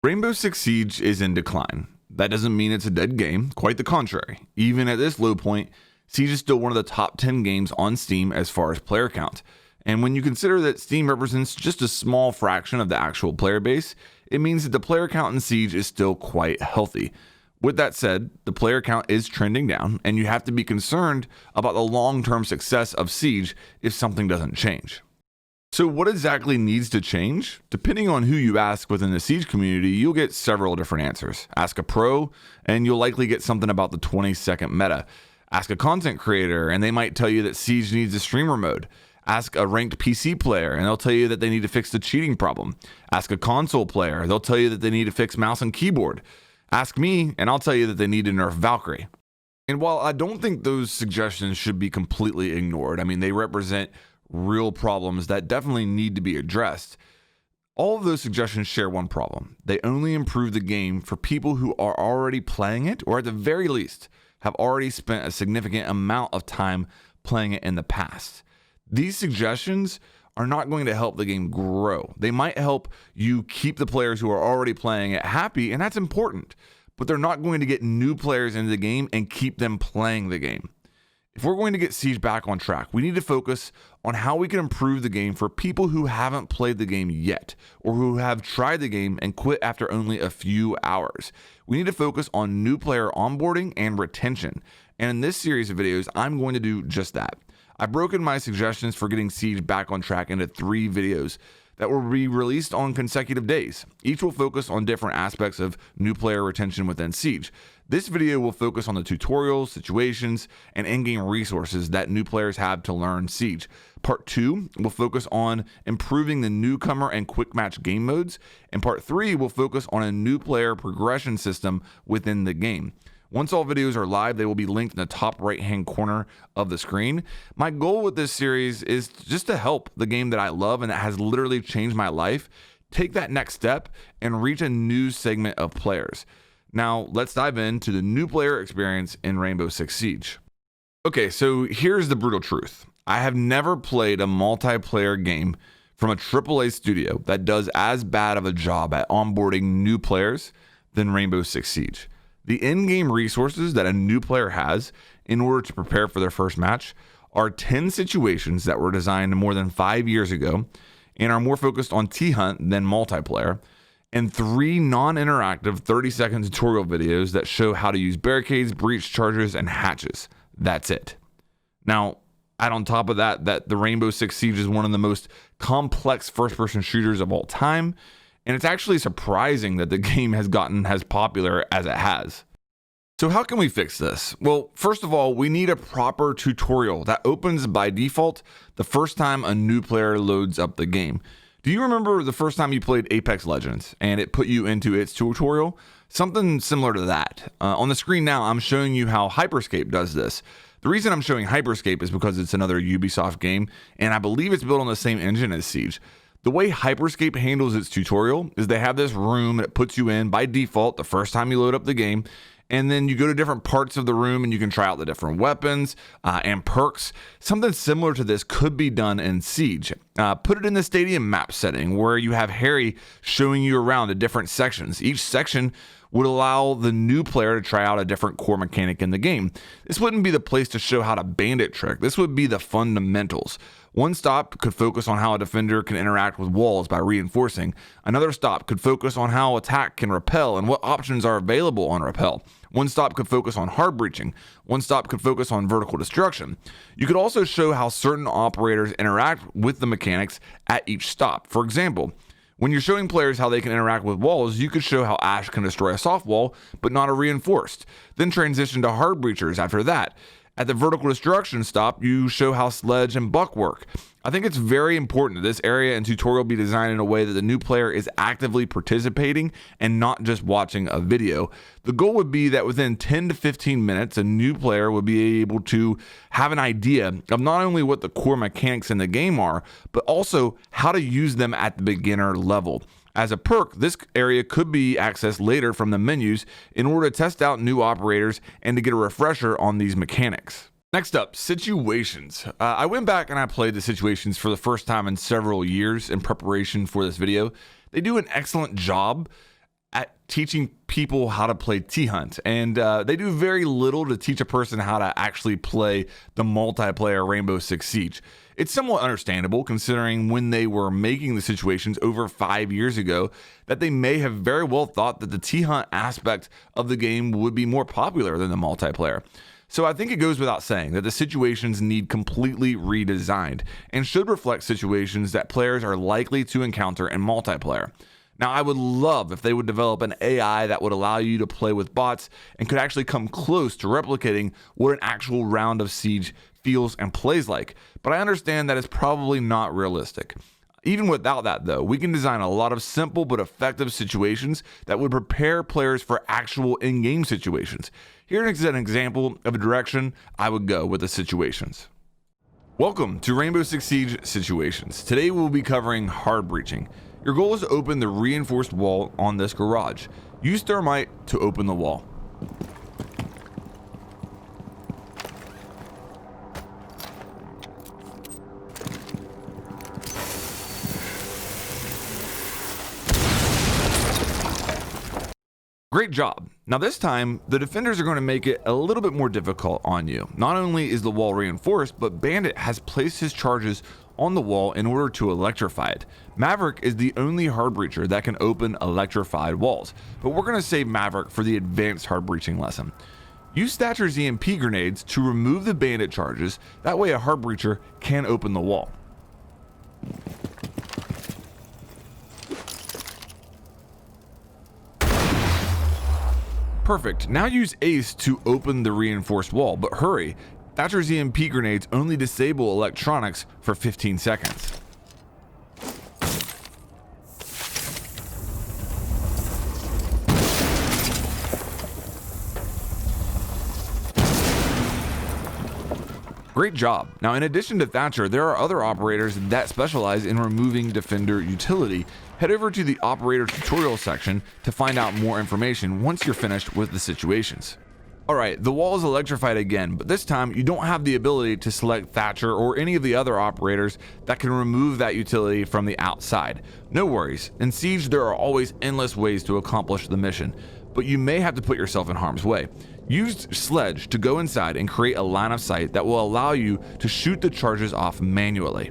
Rainbow Six Siege is in decline. That doesn't mean it's a dead game, quite the contrary. Even at this low point, Siege is still one of the top 10 games on Steam as far as player count. And when you consider that Steam represents just a small fraction of the actual player base, it means that the player count in Siege is still quite healthy. With that said, the player count is trending down, and you have to be concerned about the long-term success of Siege if something doesn't change. So what exactly needs to change? Depending on who you ask within the Siege community, you'll get several different answers. Ask a pro, and you'll likely get something about the 20-second meta. Ask a content creator, and they might tell you that Siege needs a streamer mode. Ask a ranked PC player, and they'll tell you that they need to fix the cheating problem. Ask a console player, they'll tell you that they need to fix mouse and keyboard. Ask me, and I'll tell you that they need to nerf Valkyrie. And while I don't think those suggestions should be completely ignored, I mean, they represent real problems that definitely need to be addressed. All of those suggestions share one problem. They only improve the game for people who are already playing it, or at the very least, have already spent a significant amount of time playing it in the past. These suggestions are not going to help the game grow. They might help you keep the players who are already playing it happy, and that's important, but they're not going to get new players into the game and keep them playing the game. If we're going to get Siege back on track, we need to focus on how we can improve the game for people who haven't played the game yet, or who have tried the game and quit after only a few hours. We need to focus on new player onboarding and retention. And in this series of videos, I'm going to do just that. I've broken my suggestions for getting Siege back on track into 3 videos that will be released on consecutive days. Each will focus on different aspects of new player retention within Siege. This video will focus on the tutorials, situations, and in-game resources that new players have to learn Siege. Part 2 will focus on improving the newcomer and quick match game modes, and Part 3 will focus on a new player progression system within the game. Once all videos are live, they will be linked in the top right-hand corner of the screen. My goal with this series is just to help the game that I love and that has literally changed my life take that next step and reach a new segment of players. Now, let's dive into the new player experience in Rainbow Six Siege. Okay, so here's the brutal truth. I have never played a multiplayer game from a AAA studio that does as bad of a job at onboarding new players than Rainbow Six Siege. The in-game resources that a new player has in order to prepare for their first match are 10 situations that were designed more than 5 years ago and are more focused on T-Hunt than multiplayer, and 3 non-interactive 30-second tutorial videos that show how to use barricades, breach charges, and hatches. That's it. Now, add on top of that the Rainbow Six Siege is one of the most complex first-person shooters of all time, and it's actually surprising that the game has gotten as popular as it has. So how can we fix this? Well, first of all, we need a proper tutorial that opens by default the first time a new player loads up the game. Do you remember the first time you played Apex Legends and it put you into its tutorial? Something similar to that. On the screen now, I'm showing you how Hyperscape does this. The reason I'm showing Hyperscape is because it's another Ubisoft game, and I believe it's built on the same engine as Siege. The way Hyperscape handles its tutorial is they have this room that puts you in by default the first time you load up the game, and then you go to different parts of the room and you can try out the different weapons and perks. Something similar to this could be done in Siege. Put it in the stadium map setting where you have Harry showing you around the different sections. Each section would allow the new player to try out a different core mechanic in the game. This wouldn't be the place to show how to bandit trick. This would be the fundamentals. One stop could focus on how a defender can interact with walls by reinforcing. Another stop could focus on how attack can repel and what options are available on repel. One stop could focus on hard breaching. One stop could focus on vertical destruction. You could also show how certain operators interact with the mechanics at each stop. For example, when you're showing players how they can interact with walls, you could show how Ash can destroy a soft wall, but not a reinforced. Then transition to hard breachers after that. At the vertical destruction stop, you show how Sledge and Buck work. I think it's very important that this area and tutorial be designed in a way that the new player is actively participating and not just watching a video. The goal would be that within 10 to 15 minutes, a new player would be able to have an idea of not only what the core mechanics in the game are, but also how to use them at the beginner level. As a perk, this area could be accessed later from the menus in order to test out new operators and to get a refresher on these mechanics. Next up, situations. I went back and I played the situations for the first time in several years in preparation for this video. They do an excellent job at teaching people how to play T-Hunt, and they do very little to teach a person how to actually play the multiplayer Rainbow Six Siege. It's somewhat understandable considering when they were making the situations over 5 years ago that they may have very well thought that the T-Hunt aspect of the game would be more popular than the multiplayer. So I think it goes without saying that the situations need completely redesigned and should reflect situations that players are likely to encounter in multiplayer. Now, I would love if they would develop an AI that would allow you to play with bots and could actually come close to replicating what an actual round of Siege feels and plays like, but I understand that is probably not realistic. Even without that, though, we can design a lot of simple but effective situations that would prepare players for actual in-game situations. Here is an example of a direction I would go with the situations. Welcome to Rainbow Six Siege Situations. Today we'll be covering hard breaching. Your goal is to open the reinforced wall on this garage. Use thermite to open the wall. Great job. Now this time, the defenders are going to make it a little bit more difficult on you. Not only is the wall reinforced, but Bandit has placed his charges on the wall in order to electrify it. Maverick is the only hard breacher that can open electrified walls, but we're going to save Maverick for the advanced hard breaching lesson. Use Thatcher's EMP grenades to remove the Bandit charges, that way a hard breacher can open the wall. Perfect. Now use Ace to open the reinforced wall, but hurry. Thatcher's EMP grenades only disable electronics for 15 seconds. Great job. Now, in addition to Thatcher, there are other operators that specialize in removing defender utility. Head over to the operator tutorial section to find out more information once you're finished with the situations. Alright, the wall is electrified again, but this time you don't have the ability to select Thatcher or any of the other operators that can remove that utility from the outside. No worries, in Siege there are always endless ways to accomplish the mission, but you may have to put yourself in harm's way. Use Sledge to go inside and create a line of sight that will allow you to shoot the charges off manually.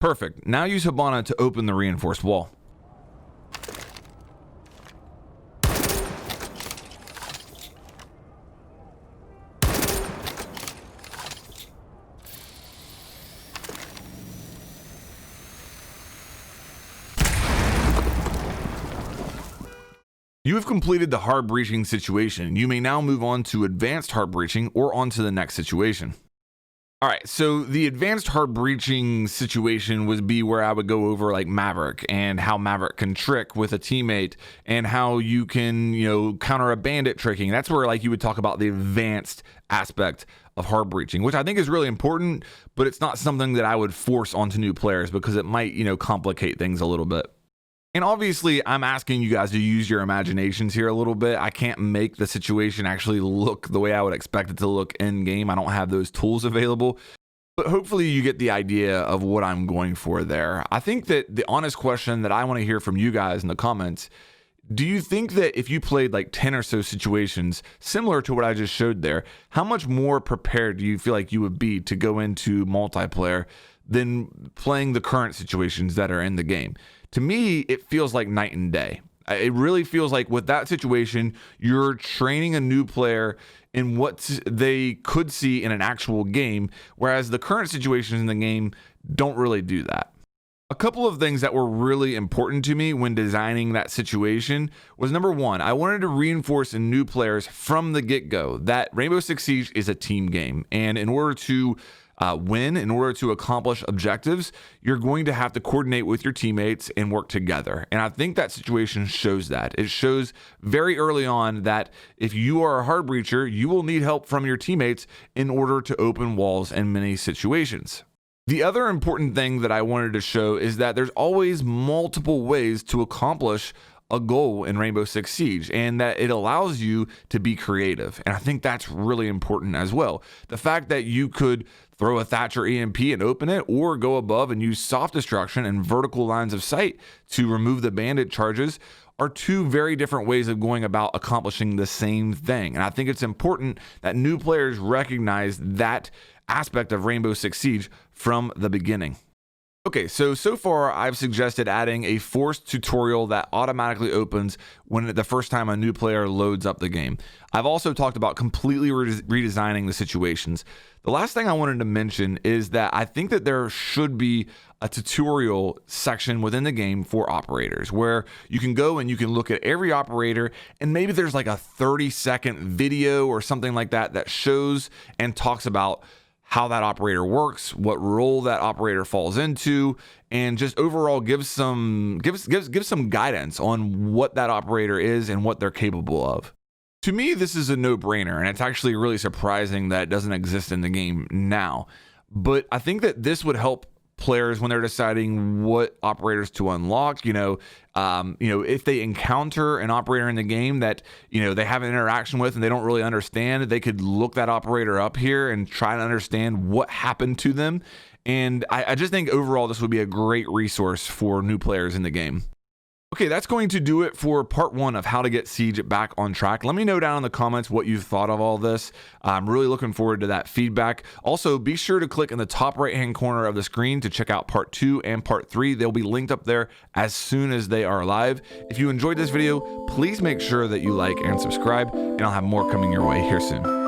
Perfect. Now use Hibana to open the reinforced wall. You have completed the hard breaching situation. You may now move on to advanced hard breaching or on to the next situation. All right, so the advanced hard breaching situation would be where I would go over like Maverick and how Maverick can trick with a teammate and how you can, counter a bandit tricking. That's where like you would talk about the advanced aspect of hard breaching, which I think is really important, but it's not something that I would force onto new players because it might, complicate things a little bit. And obviously, I'm asking you guys to use your imaginations here a little bit. I can't make the situation actually look the way I would expect it to look in game. I don't have those tools available. But hopefully you get the idea of what I'm going for there. I think that the honest question that I want to hear from you guys in the comments, do you think that if you played like 10 or so situations similar to what I just showed there, how much more prepared do you feel like you would be to go into multiplayer than playing the current situations that are in the game? To me, it feels like night and day. It really feels like with that situation, you're training a new player in what they could see in an actual game, whereas the current situations in the game don't really do that. A couple of things that were really important to me when designing that situation was number one, I wanted to reinforce in new players from the get-go that Rainbow Six Siege is a team game. And in order to win, in order to accomplish objectives, you're going to have to coordinate with your teammates and work together. And I think that situation shows that. It shows very early on that if you are a hard breacher, you will need help from your teammates in order to open walls in many situations. The other important thing that I wanted to show is that there's always multiple ways to accomplish a goal in Rainbow Six Siege, and that it allows you to be creative. And I think that's really important as well. The fact that you could throw a Thatcher EMP and open it, or go above and use soft destruction and vertical lines of sight to remove the bandit charges, are two very different ways of going about accomplishing the same thing. And I think it's important that new players recognize that aspect of Rainbow Six Siege from the beginning. Okay, so far I've suggested adding a forced tutorial that automatically opens when the first time a new player loads up the game. I've also talked about completely redesigning the situations. The last thing I wanted to mention is that I think that there should be a tutorial section within the game for operators, where you can go and you can look at every operator, and maybe there's like a 30-second video or something like that that shows and talks about how that operator works, what role that operator falls into, and just overall gives some guidance on what that operator is and what they're capable of. To me, this is a no-brainer, and it's actually really surprising that it doesn't exist in the game now. But I think that this would help players when they're deciding what operators to unlock. If they encounter an operator in the game that they have an interaction with and they don't really understand, they could look that operator up here and try to understand what happened to them. And I just think overall this would be a great resource for new players in the game. Okay, that's going to do it for part 1 of how to get Siege back on track. Let me know down in the comments what you've thought of all this. I'm really looking forward to that feedback. Also, be sure to click in the top right-hand corner of the screen to check out part 2 and part 3. They'll be linked up there as soon as they are live. If you enjoyed this video, please make sure that you like and subscribe, and I'll have more coming your way here soon.